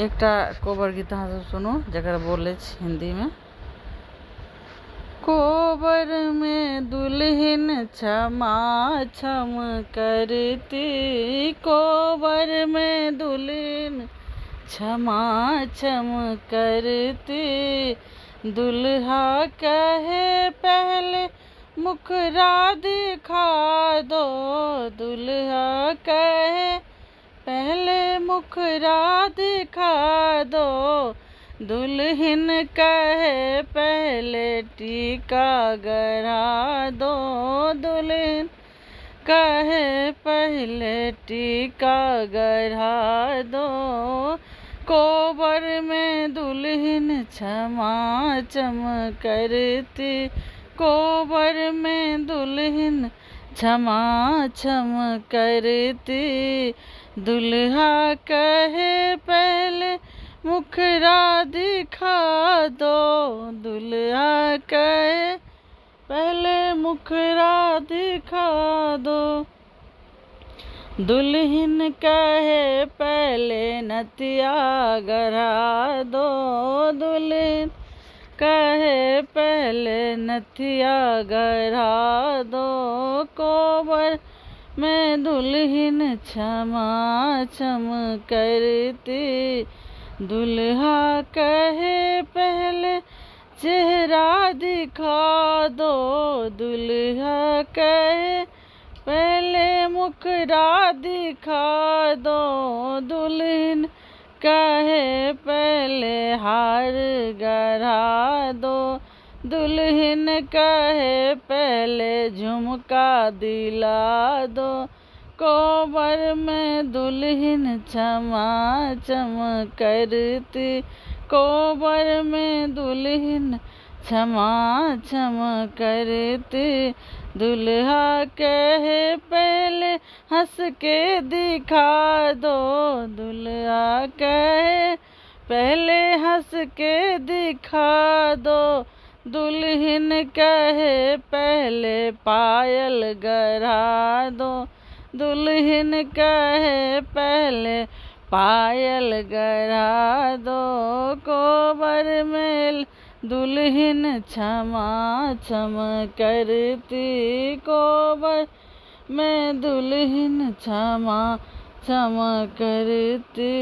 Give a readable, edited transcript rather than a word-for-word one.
एकटा कोबर गीत अहाँ सब सुनू जकर बोले हिंदी में। कोबर में दुल्हन क्षमा क्षम करती, कोबर में दुल्हन क्षमा क्षम करती, दुल्हा कहे पहले मुखरा दिखा दो, दुल्हा कहे पहले मुखरा दिखा दो, दुल्हन कहे पहले टीका गढ़ा दो, दुल्हन कहे पहले टीका गढ़ा दो, कोबर में दुल्हन क्षमा क्षम करती, कोबर में दुल्हन क्षमा क्षम करती, दुल्हा कहे पहले मुखरा दिखा दो, दुल्हा कहे पहले मुखरा दिखा दो, दुल्हन कहे पहले नथिया गढ़ा दो, दुल्हन कहे पहले नथिया गढ़ा दो, कोबर में दुल्हन क्षमा क्षम करती, दुल्हा कहे पहले चेहरा दिखा दो, दुल्हा कहे पहले मुखरा दिखा दो, दुल्हन कहे पहले हार गढ़ा दो, दुल्हन कहे पहले झुमका दिला दो, कोबर में दुल्हन क्षमा क्षम करती, कोबर में दुल्हन क्षमा क्षम करती, दुल्हा कहे पहले हंस के दिखा दो, दुल्हा कहे पहले हंस के दिखा दो, दुल्हन कहे पहले पायल गढ़ा दो, दुल्हन कहे पहले पायल गढ़ा दो, कोबर में दुल्हन क्षमा क्षम करती, कोबर में दुल्हन क्षमा क्षम करती।